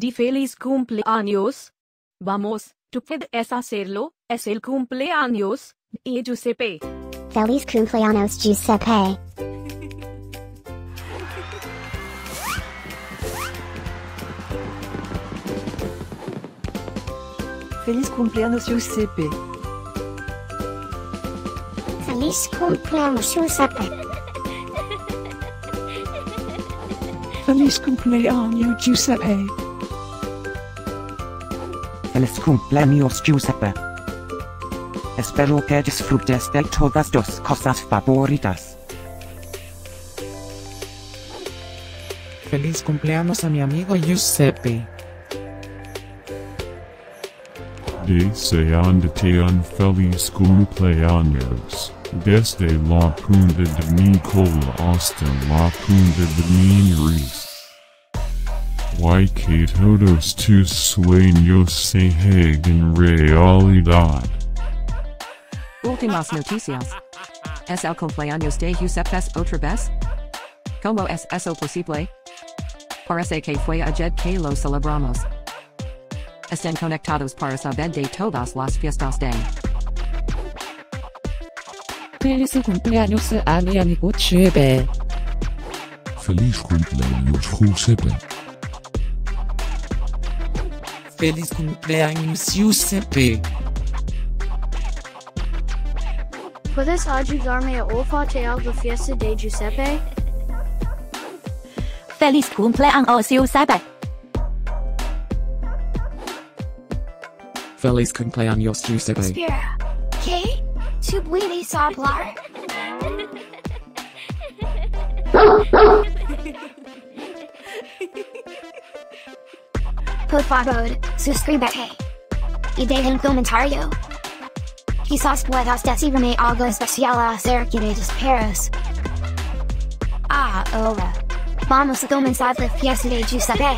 Di feliz cumpleaños. Vamos, tú puedes hacerlo, es el cumpleaños de I-Giuseppe. Feliz cumpleaños, Giuseppe. Feliz cumpleaños, Giuseppe. Feliz cumpleaños, Giuseppe. Feliz cumpleaños, Giuseppe. Feliz cumpleaños, Giuseppe. Espero que disfrutes de todas tus cosas favoritas. Feliz cumpleaños a mi amigo Giuseppe. Deseándote un feliz cumpleaños, desde la punta de mi cola hasta la punta de mi nariz. Que todos tus sueños se hagan realidad. Últimas noticias. ¿Es el cumpleaños de Giuseppe otra vez? ¿Cómo es eso posible? Parece que fue ayer que lo celebramos. Estén conectados para saber de todas las fiestas de. Feliz cumpleaños a mi amigo Giuseppe. Feliz cumpleaños, Giuseppe. Feliz cumpleaños, Giuseppe. ¿Puedes ayudarme a olfatear la fiesta de Giuseppe? Feliz cumpleaños, Giuseppe. Feliz cumpleaños, Giuseppe. Espera, ¿qué? ¿Tú puedes hablar? Por favor, suscríbete. Y deja un comentario. Quizás puedas decirme algo especial acerca de los perros. Ahora, vamos a comenzar la fiesta de Giuseppe.